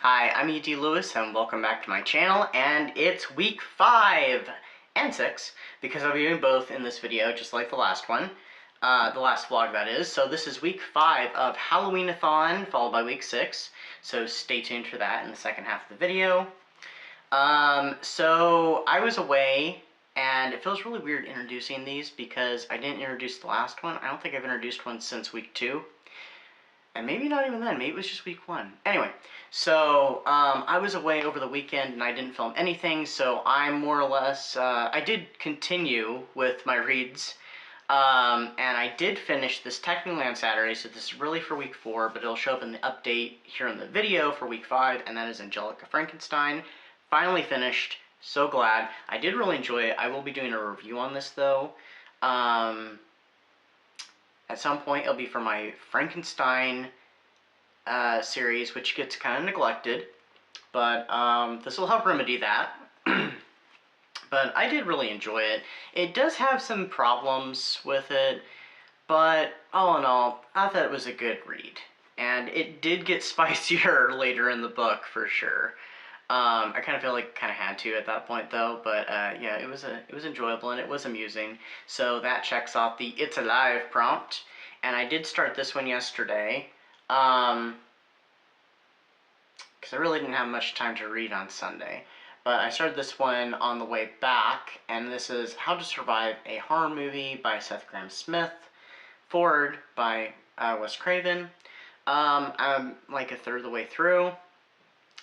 Hi, I'm E.D. Lewis, and welcome back to my channel, and it's week 5 and 6, because I'll be doing both in this video, just like the last one, the last vlog that is. So this is week 5 of Halloween-a-thon, followed by week 6, so stay tuned for that in the second half of the video. So I was away, and it feels really weird introducing these, because I didn't introduce the last one. I don't think I've introduced one since week 2. And maybe not even then, maybe it was just week 1. Anyway, so I was away over the weekend and I didn't film anything, so I'm more or less, I did continue with my reads, and I did finish this technically on Saturday, so this is really for week 4, but it'll show up in the update here in the video for week 5, and that is Angelica Frankenstein. Finally finished, so glad. I did really enjoy it. I will be doing a review on this though. At some point, it'll be for my Frankenstein series, which gets kind of neglected, but this will help remedy that. But I did really enjoy it. It does have some problems with it, but all in all, I thought it was a good read. And it did get spicier later in the book, for sure. I kind of feel like kind of had to at that point though, but yeah, it was enjoyable and it was amusing. So that checks off the "It's Alive" prompt, and I did start this one yesterday, because I really didn't have much time to read on Sunday. But I started this one on the way back, and this is How to Survive a Horror Movie by Seth Grahame-Smith, forward by Wes Craven. I'm like a third of the way through.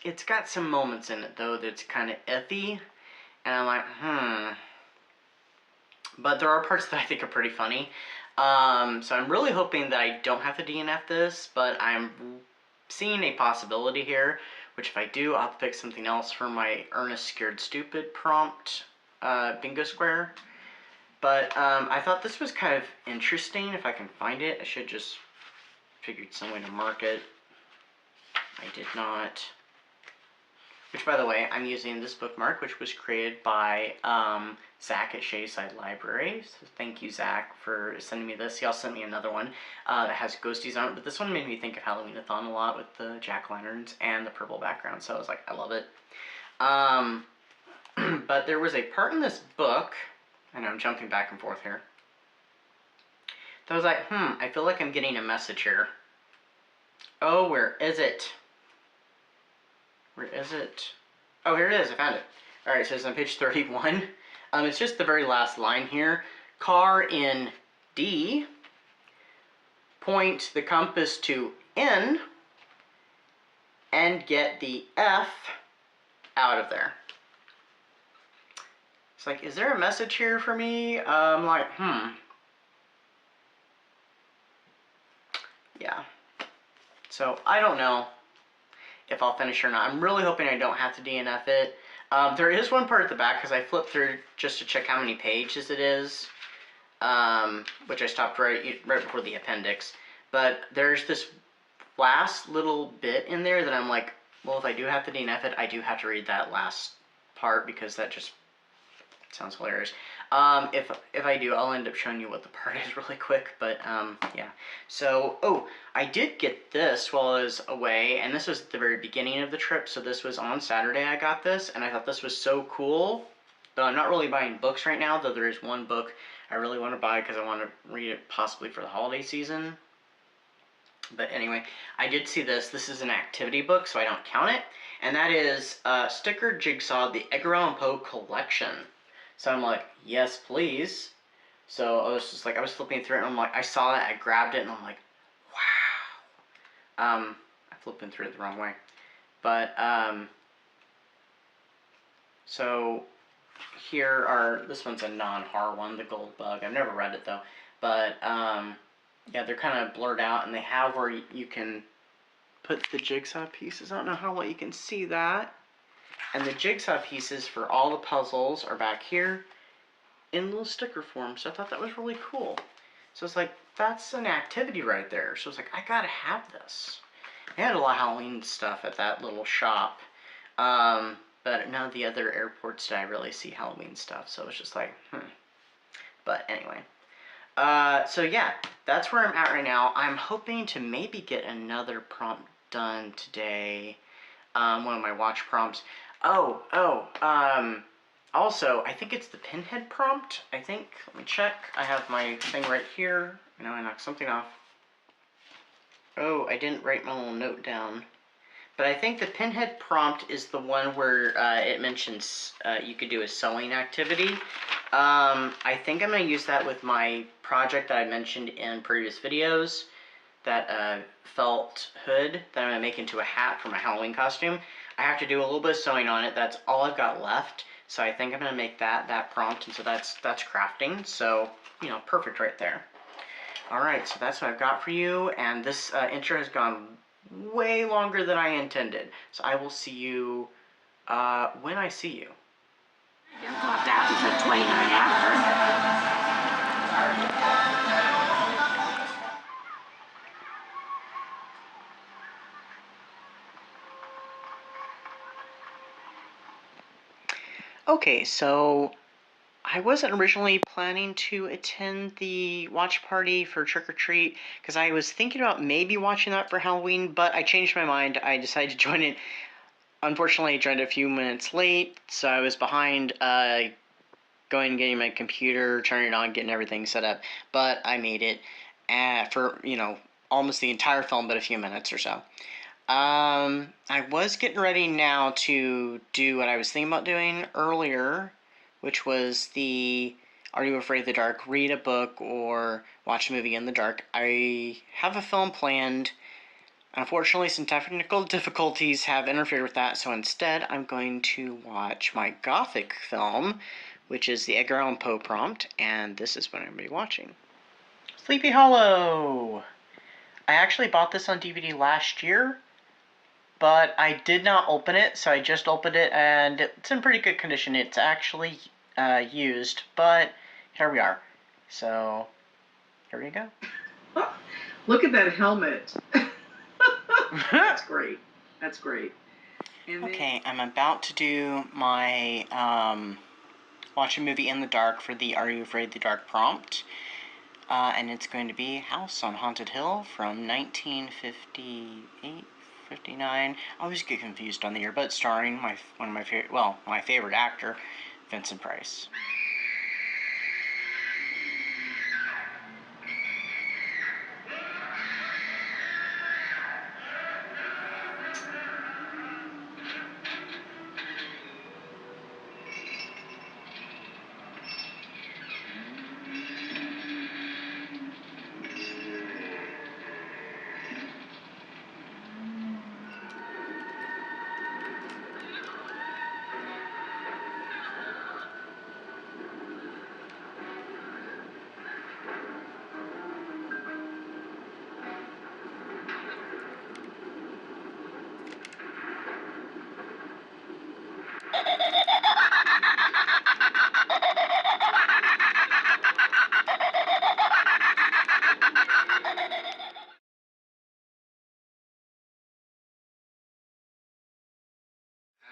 It's got some moments in it, though, that's kind of iffy, and I'm like, But there are parts that I think are pretty funny. So I'm really hoping that I don't have to DNF this, but I'm seeing a possibility here, which if I do, I'll have to pick something else for my Ernest Scared Stupid prompt bingo square. But I thought this was kind of interesting. If I can find it, I should just figured some way to mark it. I did not. Which, by the way, I'm using this bookmark, which was created by Zach at Shayside Library. So thank you, Zach, for sending me this. He also sent me another one that has ghosties on it, but this one made me think of Halloween-a-thon a lot with the jack-o'-lanterns and the purple background, so I was like, I love it. But there was a part in this book, I know I'm jumping back and forth here, that I was like, I feel like I'm getting a message here. Oh, where is it? Where is it? Oh, here it is. I found it. Alright, so it's on page 31. It's just the very last line here. Car in D. Point the compass to N. And get the F out of there. It's like, is there a message here for me? I'm like, Yeah. So, I don't know if I'll finish or not. I'm really hoping I don't have to DNF it. There is one part at the back, because I flipped through just to check how many pages it is, which I stopped right before the appendix. But there's this last little bit in there that I'm like, well, if I do have to DNF it, I do have to read that last part, because that just sounds hilarious. If I do, I'll end up showing you what the part is really quick, but yeah. So, I did get this while I was away, and this was at the very beginning of the trip, so this was on Saturday I got this, and I thought this was so cool. Though I'm not really buying books right now, though there is one book I really want to buy because I want to read it possibly for the holiday season. But anyway, I did see this. This is an activity book, so I don't count it, and that is Sticker Jigsaw, the Edgar Allan Poe Collection. So I'm like, yes, please. So I was just like, I was flipping through it, and I'm like, I saw that, I grabbed it, and I'm like, wow. I flipped through it the wrong way. But, so here are, this one's a non-horror one, The Gold Bug. I've never read it, though. But, yeah, they're kind of blurred out, and they have where you can put the jigsaw pieces. I don't know how well you can see that. And the jigsaw pieces for all the puzzles are back here in little sticker form. So I thought that was really cool. So it's like, that's an activity right there. So it's like, I gotta have this. They had a lot of Halloween stuff at that little shop. But none of the other airports did I really see Halloween stuff. So it's just like, But anyway. So yeah, that's where I'm at right now. I'm hoping to maybe get another prompt done today. one of my watch prompts. Also, I think it's the pinhead prompt. I think. Let me check. I have my thing right here. I know I knocked something off. Oh, I didn't write my little note down. But I think the pinhead prompt is the one where it mentions you could do a sewing activity. I think I'm going to use that with my project that I mentioned in previous videos. That felt hood that I'm going to make into a hat for my Halloween costume. I have to do a little bit of sewing on it. That's all I've got left. So I think I'm going to make that prompt. And so that's crafting. So, you know, perfect right there. Alright, so that's what I've got for you. And this intro has gone way longer than I intended. So I will see you when I see you. You clocked out until 29 after. Okay, so I wasn't originally planning to attend the watch party for Trick or Treat because I was thinking about maybe watching that for Halloween, but I changed my mind. I decided to join it. Unfortunately, I joined a few minutes late, so I was behind going and getting my computer, turning it on, getting everything set up. But I made it for, you know, almost the entire film, but a few minutes or so. I was getting ready now to do what I was thinking about doing earlier, which was the Are You Afraid of the Dark? Read a book or watch a movie in the dark. I have a film planned. Unfortunately, some technical difficulties have interfered with that, so instead I'm going to watch my Gothic film, which is the Edgar Allan Poe prompt, and this is what I'm going to be watching. Sleepy Hollow! I actually bought this on DVD last year, but I did not open it, so I just opened it, and it's in pretty good condition. It's actually used, but here we are. So, here we go. Look at that helmet. That's great. That's great. And okay, I'm about to do my watch a movie in the dark for the Are You Afraid of the Dark prompt. And it's going to be House on Haunted Hill from 1958, 59. I always get confused on the year, but starring my favorite actor, Vincent Price.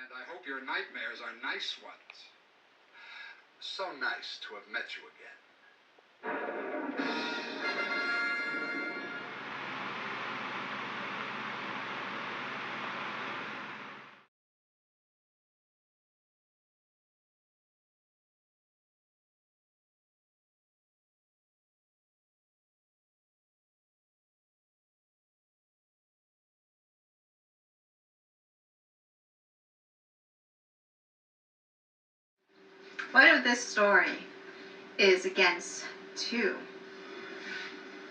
And I hope your nightmares are nice ones. So nice to have met you again. What if this story is against two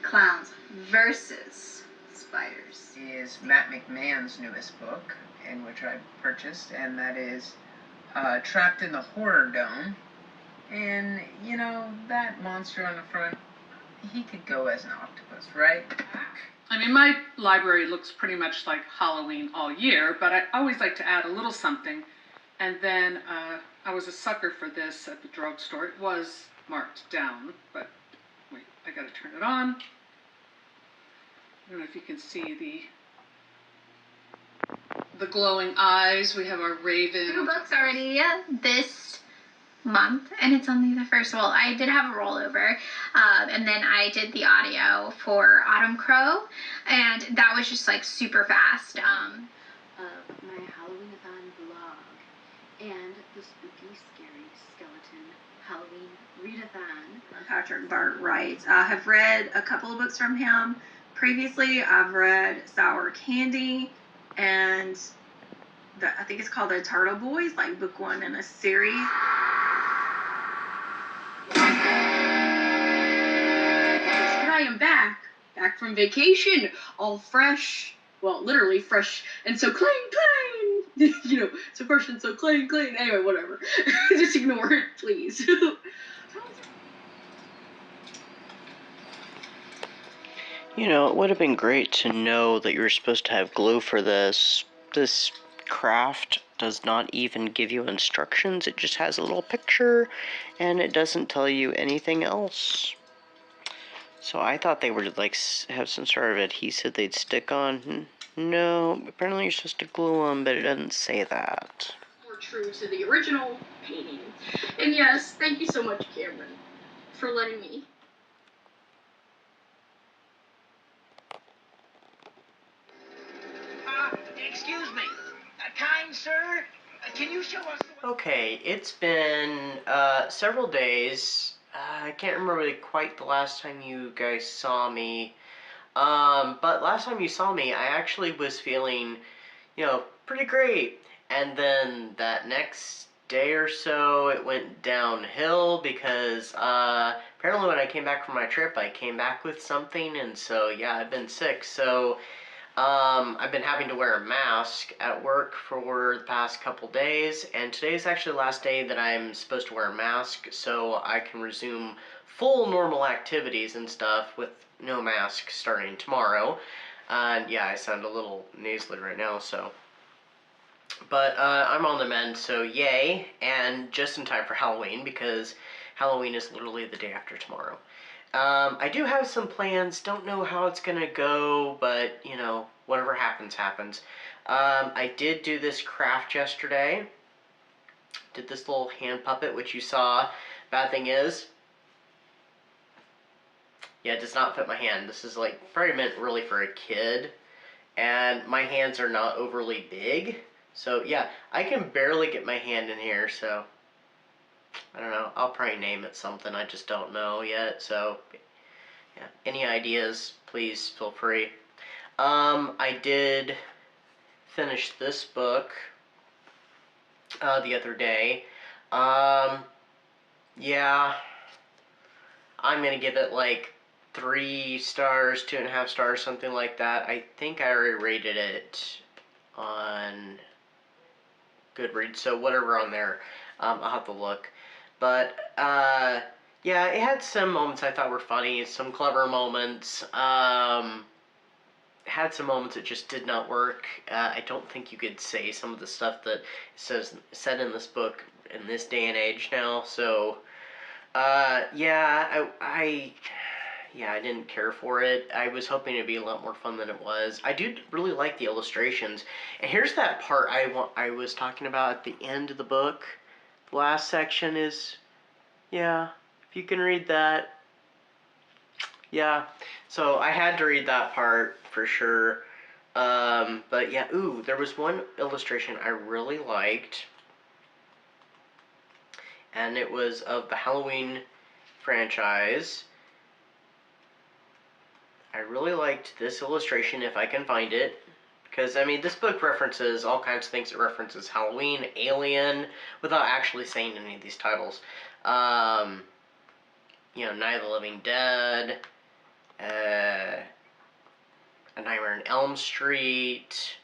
clowns versus spiders? Is Matt McMahon's newest book, in which I purchased, and that is Trapped in the Horror Dome. And, you know, that monster on the front, he could go as an octopus, right? I mean, my library looks pretty much like Halloween all year, but I always like to add a little something. And then I was a sucker for this at the drugstore. It was marked down, but wait, I gotta turn it on. I don't know if you can see the glowing eyes. We have our raven. 2 books already this month, and it's only the first. Well, I did have a rollover, and then I did the audio for Autumn Crow, and that was just like super fast. My the spooky, scary skeleton Halloween readathon. Patrick Bart writes. I have read a couple of books from him. Previously, I've read Sour Candy and I think it's called The Turtle Boys, like book one in a series. Here I am back from vacation, all fresh. Well, literally fresh and so clean. You know, so fresh and so clean. Anyway, whatever. Just ignore it, please. You know, it would have been great to know that you were supposed to have glue for this. This craft does not even give you instructions. It just has a little picture, and it doesn't tell you anything else. So I thought they would like have some sort of adhesive they'd stick on. No, apparently you're supposed to glue them, but it doesn't say that. More true to the original painting. And yes, thank you so much, Cameron, for letting me. Excuse me, kind sir, can you show us the way? Okay, it's been several days. I can't remember really quite the last time you guys saw me. But last time you saw me, I actually was feeling, you know, pretty great. And then that next day or so, it went downhill because apparently when I came back from my trip, I came back with something, and so yeah, I've been sick. So I've been having to wear a mask at work for the past couple days, and today's actually the last day that I'm supposed to wear a mask, so I can resume full normal activities and stuff with no mask starting tomorrow. And yeah, I sound a little nasally right now, so. But I'm on the mend, so yay, and just in time for Halloween, because Halloween is literally the day after tomorrow. I do have some plans, don't know how it's gonna go, but, you know, whatever happens, happens. I did do this craft yesterday. Did this little hand puppet, which you saw. Bad thing is, yeah, it does not fit my hand. This is, like, probably meant really for a kid, and my hands are not overly big. So, yeah, I can barely get my hand in here, so I don't know. I'll probably name it something. I just don't know yet. So, yeah. Any ideas, please feel free. I did finish this book the other day. Yeah. I'm going to give it like 3 stars, 2.5 stars, something like that. I think I already rated it on Goodreads, so whatever on there. I'll have to look. But, yeah, it had some moments I thought were funny, some clever moments. Had some moments that just did not work. I don't think you could say some of the stuff that said in this book in this day and age now. So, yeah, I didn't care for it. I was hoping it'd be a lot more fun than it was. I do really like the illustrations. And here's that part I was talking about at the end of the book. The last section is, yeah, if you can read that. Yeah, so I had to read that part for sure. But yeah, ooh, there was one illustration I really liked. And it was of the Halloween franchise. I really liked this illustration, if I can find it. Because, I mean, this book references all kinds of things. It references Halloween, Alien, without actually saying any of these titles. You know, Night of the Living Dead, A Nightmare on Elm Street,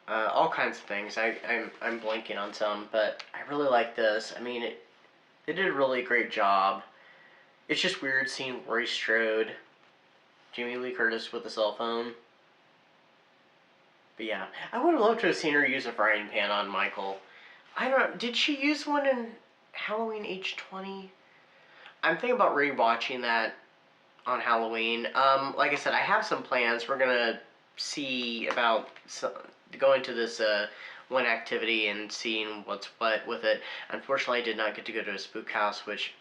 all kinds of things. I'm blanking on some, but I really like this. I mean, they did a really great job. It's just weird seeing Laurie Strode, Jamie Lee Curtis with a cell phone. But yeah, I would have loved to have seen her use a frying pan on Michael. I don't know, did she use one in Halloween H20? I'm thinking about rewatching that on Halloween. Like I said, I have some plans. We're gonna see about going to this one activity and seeing what's what with it. Unfortunately, I did not get to go to a spook house, which,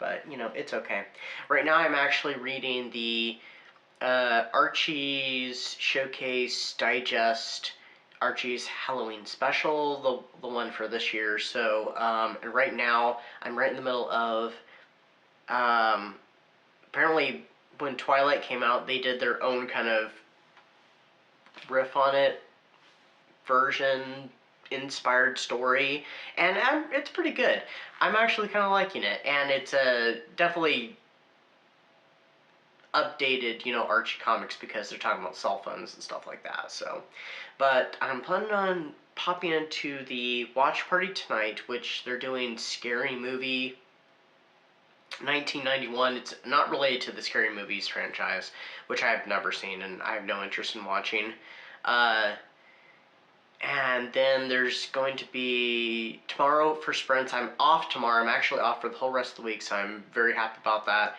but, you know, it's okay. Right now, I'm actually reading the Archie's Showcase Digest Archie's Halloween special, the one for this year. So, and right now, I'm right in the middle of, apparently when Twilight came out, they did their own kind of riff on it, version, inspired story, and it's pretty good. I'm actually kind of liking it, and it's definitely updated, Archie comics, because they're talking about cell phones and stuff like that. So, but I'm planning on popping into the watch party tonight, which they're doing Scary Movie 1991. It's not related to the Scary Movies franchise, which I have never seen and I have no interest in watching. And then there's going to be tomorrow for sprints. I'm off tomorrow. I'm actually off for the whole rest of the week, so I'm very happy about that.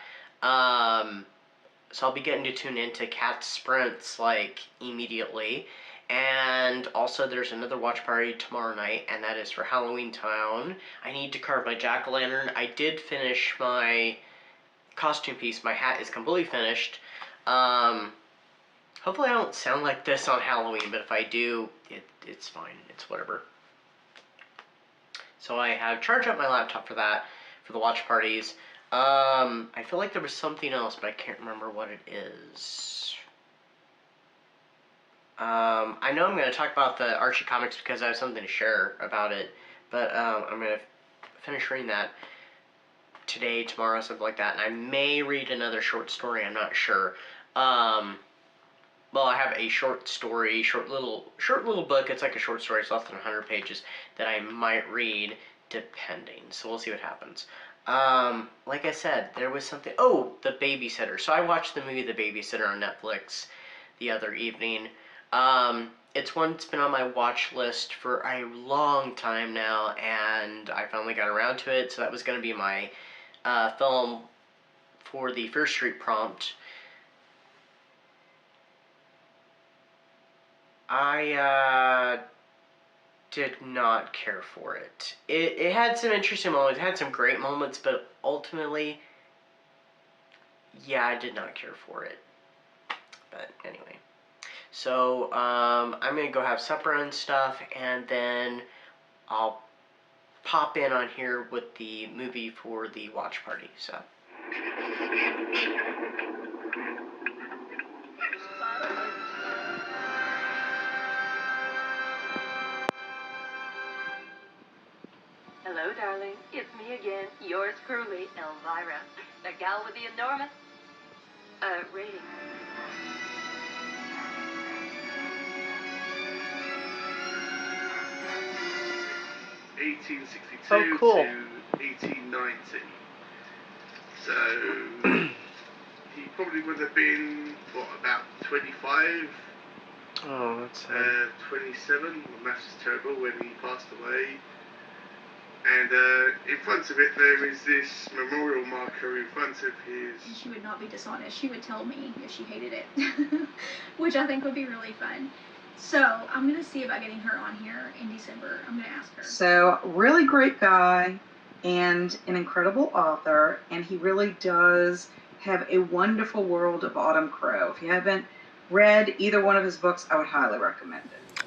So I'll be getting to tune into Cat Sprints like immediately. And also there's another watch party tomorrow night, and that is for Halloween-a-thon. I need to carve my jack-o'-lantern. I did finish my costume piece. My hat is completely finished. Hopefully I don't sound like this on Halloween, but if I do, it's fine. It's whatever. So I have charged up my laptop for that, for the watch parties. I feel like there was something else, but I can't remember what it is. I know I'm going to talk about the Archie comics because I have something to share about it, but I'm going to finish reading that today, tomorrow, something like that, and I may read another short story. I'm not sure. Well, I have a short story, short little book. It's like a short story. It's less than 100 pages that I might read, depending. So we'll see what happens. Like I said, there was something. Oh, The Babysitter. So I watched the movie The Babysitter on Netflix the other evening. It's one that's been on my watch list for a long time now, and I finally got around to it. So that was going to be my film for the First Street prompt. I did not care for it. It had some interesting moments, it had some great moments, but ultimately, yeah, I did not care for it. But anyway. So, I'm going to go have supper and stuff, and then I'll pop in on here with the movie for the watch party, so. Hello, darling. It's me again, yours truly, Elvira. The gal with the enormous, rating. Oh, cool. To 1890. So he probably would have been about 25. Oh, that's 27. My maths is terrible. When he passed away. And in front of it there is this memorial marker in front of his... And she would not be dishonest. She would tell me if she hated it, which I think would be really fun. So I'm going to see about getting her on here in December. I'm going to ask her. So, really great guy and an incredible author, and he really does have a wonderful world of Autumn Crow. If you haven't read either one of his books, I would highly recommend it.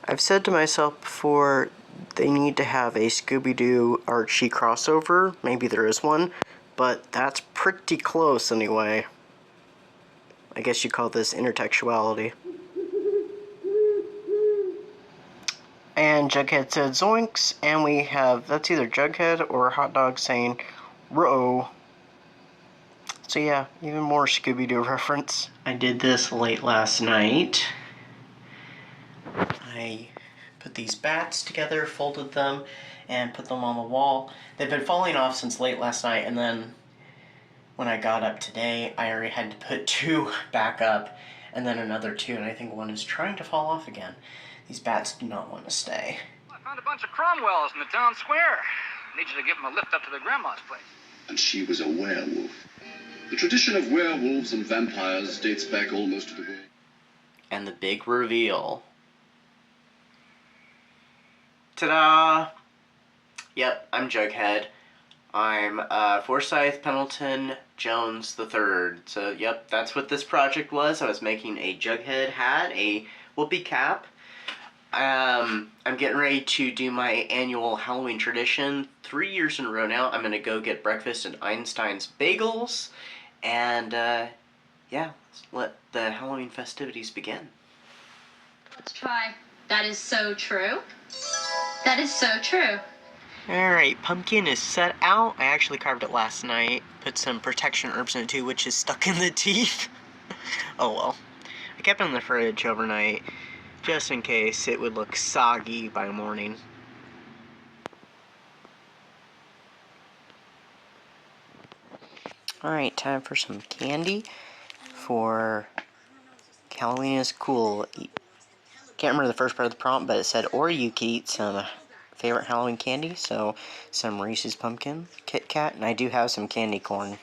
I've said to myself before, they need to have a Scooby-Doo Archie crossover. Maybe there is one, but that's pretty close anyway. I guess you call this intertextuality. And Jughead said zoinks, and we have, that's either Jughead or Hot Dog saying ruh-oh. So yeah, even more Scooby-Doo reference. I did this late last night. I put these bats together, folded them, and put them on the wall. They've been falling off since late last night, and then when I got up today, I already had to put 2 back up, and then another 2, and I think one is trying to fall off again. These bats do not want to stay. I found a bunch of Cromwells in the town square. Need you to give them a lift up to their grandma's place. And she was a werewolf. The tradition of werewolves and vampires dates back almost to the world. And the big reveal. Ta-da! Yep, I'm Jughead. I'm Forsyth Pendleton Jones III. So, yep, that's what this project was. I was making a Jughead hat, a whoopee cap. I'm getting ready to do my annual Halloween tradition. 3 years in a row now. I'm gonna go get breakfast at Einstein's Bagels, and yeah, let's let the Halloween festivities begin. Let's try. That is so true. That is so true. Alright, pumpkin is set out. I actually carved it last night. Put some protection herbs in it too, which is stuck in the teeth. Oh well. I kept it in the fridge overnight, just in case it would look soggy by morning. Alright, time for some candy for Halloween is cool. Can't remember the first part of the prompt, but it said, or you could eat some favorite Halloween candy, so some Reese's Pumpkin, Kit Kat, and I do have some candy corn.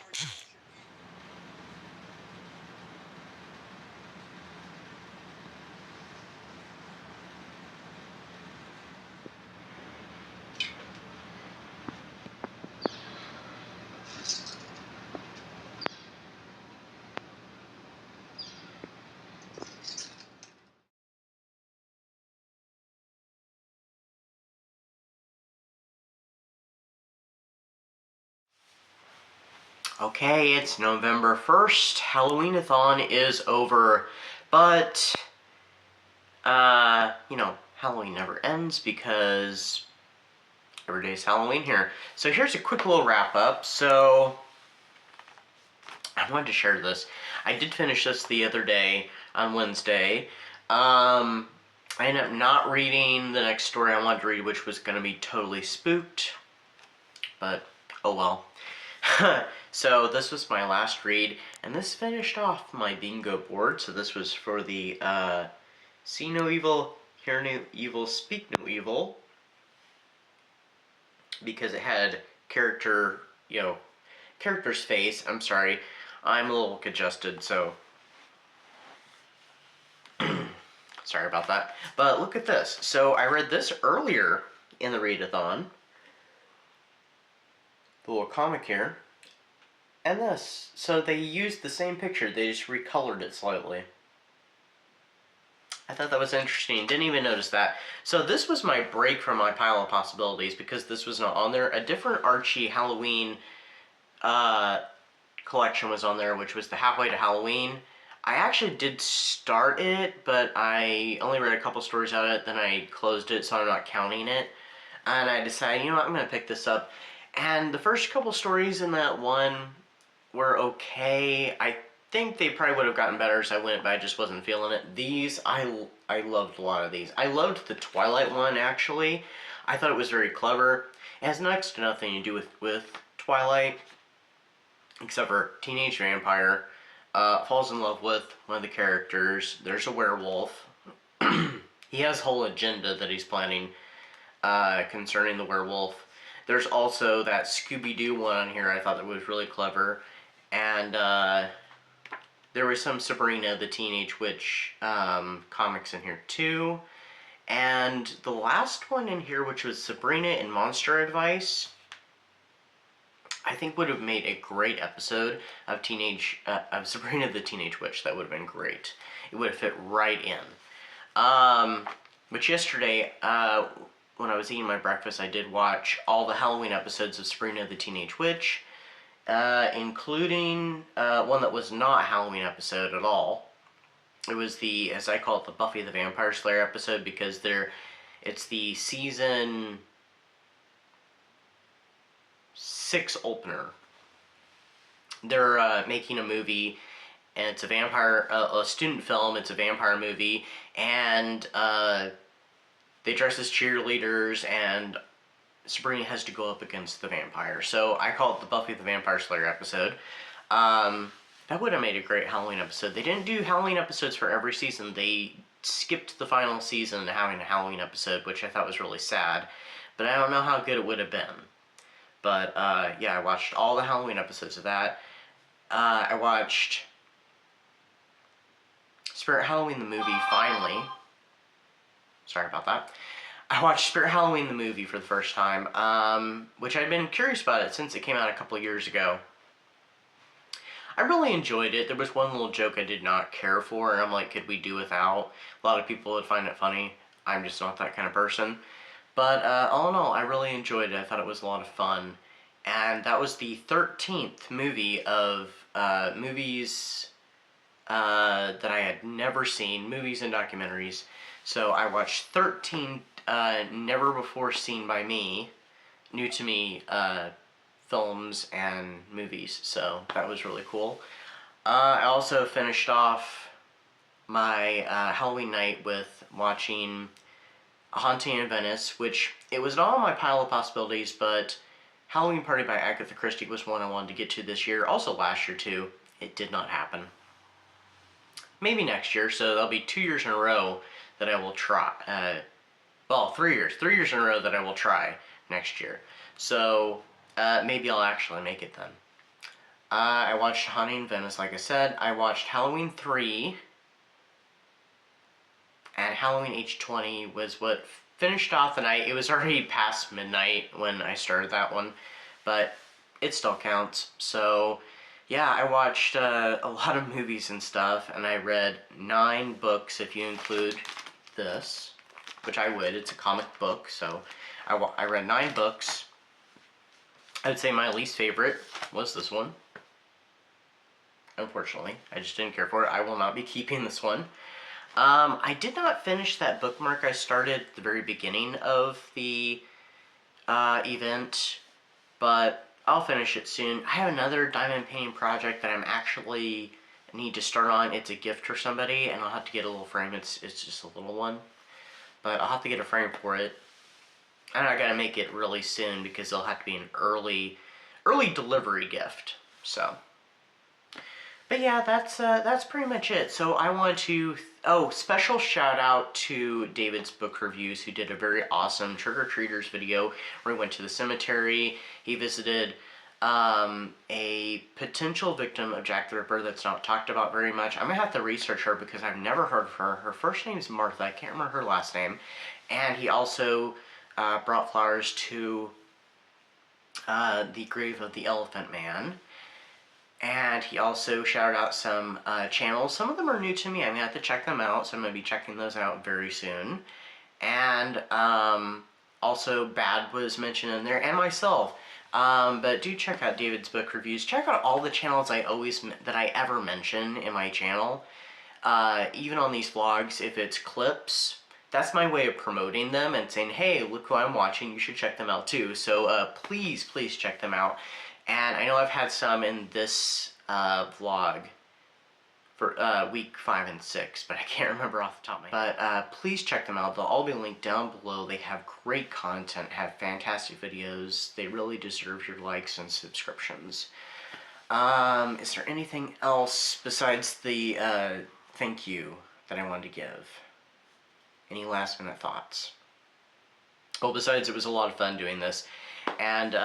Okay, it's November 1st. Halloween-a-thon is over, but, you know, Halloween never ends because every day's Halloween here. So here's a quick little wrap-up. So, I wanted to share this. I did finish this the other day on Wednesday. I ended up not reading the next story I wanted to read, which was going to be Totally Spooked, but oh well. So this was my last read, and this finished off my bingo board. So this was for the See No Evil, Hear No Evil, Speak No Evil, because it had character's face. I'm sorry, I'm a little congested, so sorry about that. But look at this. So I read this earlier in the readathon, the little comic here. And this. So they used the same picture, they just recolored it slightly. I thought that was interesting, didn't even notice that. So this was my break from my pile of possibilities because this was not on there. A different Archie Halloween collection was on there, which was the Halfway to Halloween. I actually did start it, but I only read a couple stories out of it, then I closed it, so I'm not counting it. And I decided, you know what, I'm going to pick this up. And the first couple stories in that one were okay. I think they probably would have gotten better as I went, but I just wasn't feeling it. These, I loved a lot of these. I loved the Twilight one, actually. I thought it was very clever. It has next to nothing to do with Twilight, except for teenage vampire falls in love with one of the characters. There's a werewolf. He has a whole agenda that he's planning concerning the werewolf. There's also that Scooby-Doo one on here I thought that was really clever. And there was some Sabrina the Teenage Witch comics in here too. And the last one in here, which was Sabrina and Monster Advice, I think would have made a great episode of Sabrina the Teenage Witch. That would have been great. It would have fit right in. But yesterday, when I was eating my breakfast, I did watch all the Halloween episodes of Sabrina the Teenage Witch, including one that was not a Halloween episode at all. It was the, as I call it, the Buffy the Vampire Slayer episode, because it's the season 6 opener. They're making a movie, and it's a vampire, a student film. It's a vampire movie, and they dress as cheerleaders, and Sabrina has to go up against the vampire. So I call it the Buffy the Vampire Slayer episode. That would have made a great Halloween episode. They didn't do Halloween episodes for every season. They skipped the final season having a Halloween episode, which I thought was really sad. But I don't know how good it would have been. But, yeah, I watched all the Halloween episodes of that. I watched Spirit Halloween the movie, finally. Sorry about that. I watched Spirit Halloween the movie for the first time, which I'd been curious about it since it came out a couple years ago. I really enjoyed it. There was one little joke I did not care for, and I'm like, could we do without? A lot of people would find it funny. I'm just not that kind of person. But all in all, I really enjoyed it. I thought it was a lot of fun. And that was the 13th movie of movies that I had never seen, movies and documentaries. So I watched 13 never before seen by me, new to me films and movies. So that was really cool. I also finished off my Halloween night with watching A Haunting in Venice, which it was not on my pile of possibilities, but Halloween Party by Agatha Christie was one I wanted to get to this year. Also last year too. It did not happen. Maybe next year, so that'll be 2 years in a row that I will try. Well, 3 years. 3 years in a row that I will try next year. So maybe I'll actually make it then. I watched Haunting in Venice, like I said. I watched Halloween 3. And Halloween H20 was what finished off the night. It was already past midnight when I started that one, but it still counts. So yeah, I watched a lot of movies and stuff, and I read 9 books if you include this, which I would. It's a comic book, so I read 9 books. I would say my least favorite was this one. Unfortunately, I just didn't care for it. I will not be keeping this one. I did not finish that bookmark I started at the very beginning of the event, but I'll finish it soon. I have another diamond painting project that I'm actually need to start on. It's a gift for somebody, and I'll have to get a little frame. It's just a little one, but I'll have to get a frame for it. And I gotta make it really soon because it'll have to be an early delivery gift. So. But yeah, that's pretty much it. So I wanted to, special shout out to David's Book Reviews, who did a very awesome trick-or-treaters video where he went to the cemetery. He visited a potential victim of Jack the Ripper that's not talked about very much. I'm gonna have to research her because I've never heard of her. Her first name is Martha. I can't remember her last name. And he also brought flowers to the grave of the Elephant Man. And he also shouted out some channels. Some of them are new to me. I'm going to have to check them out, so I'm going to be checking those out very soon. And also Bad was mentioned in there, and myself. But do check out David's Book Reviews. Check out all the channels that I ever mention in my channel. Even on these vlogs, if it's clips, that's my way of promoting them and saying, hey, look who I'm watching, you should check them out too. So please check them out. And I know I've had some in this vlog for week 5 and 6, but I can't remember off the top of my head. But please check them out. They'll all be linked down below. They have great content, have fantastic videos. They really deserve your likes and subscriptions. Is there anything else besides the thank you that I wanted to give? Any last minute thoughts? Well, besides, it was a lot of fun doing this. And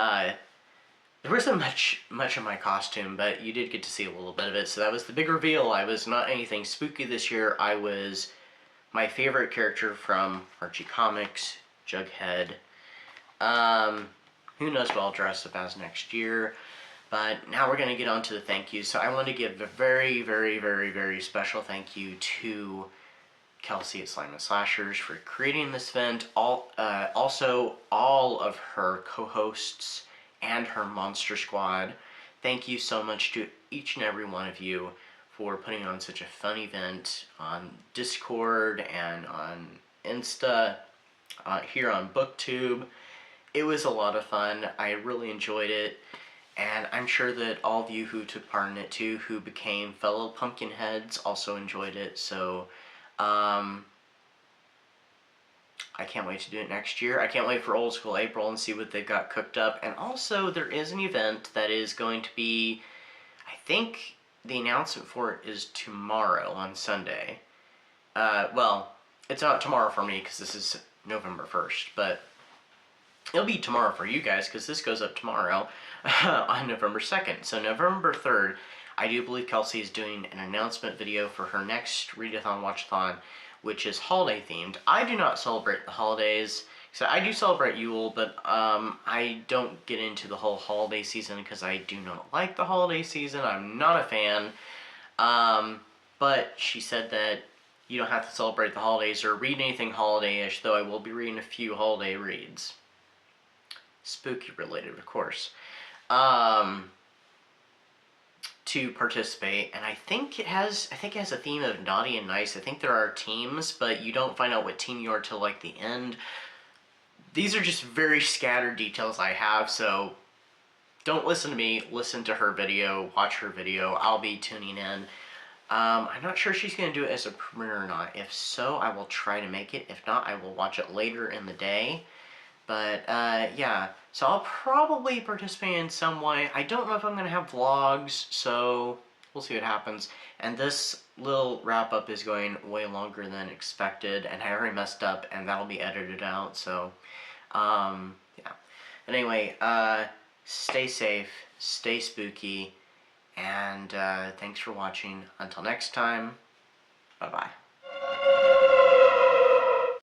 there wasn't much of my costume, but you did get to see a little bit of it, so that was the big reveal. I was not anything spooky this year. I was my favorite character from Archie Comics, Jughead. Who knows what I'll dress up as next year, but now we're going to get on to the thank yous. So I want to give a very, very, very, very special thank you to Kelsey at Slime and Slashers for creating this event. Also, all of her co-hosts and her Monster Squad. Thank you so much to each and every one of you for putting on such a fun event on Discord and on Insta, here on BookTube. It was a lot of fun. I really enjoyed it, and I'm sure that all of you who took part in it too, who became fellow Pumpkinheads, also enjoyed it. So I can't wait to do it next year. I can't wait for Old School April and see what they've got cooked up. And also, there is an event that is going to be, I think the announcement for it is tomorrow on Sunday. Well, it's not tomorrow for me because this is November 1st, but it'll be tomorrow for you guys because this goes up tomorrow on November 2nd. So November 3rd, I do believe Kelsey is doing an announcement video for her next Readathon Watchathon, which is holiday themed. I do not celebrate the holidays. So I do celebrate Yule, but I don't get into the whole holiday season because I do not like the holiday season. I'm not a fan. But she said that you don't have to celebrate the holidays or read anything holiday-ish, though I will be reading a few holiday reads. Spooky related, of course. To participate, and I think it has a theme of naughty and nice. I think there are teams, but you don't find out what team you are till like the end. These are just very scattered details I have, so don't listen to me, listen to her video, watch her video. I'll be tuning in. I'm not sure she's going to do it as a premiere or not. If so, I will try to make it. If not, I will watch it later in the day. But, yeah, so I'll probably participate in some way. I don't know if I'm going to have vlogs, so we'll see what happens. And this little wrap-up is going way longer than expected, and I already messed up, and that'll be edited out, so, yeah. Anyway, stay safe, stay spooky, and thanks for watching. Until next time, bye-bye.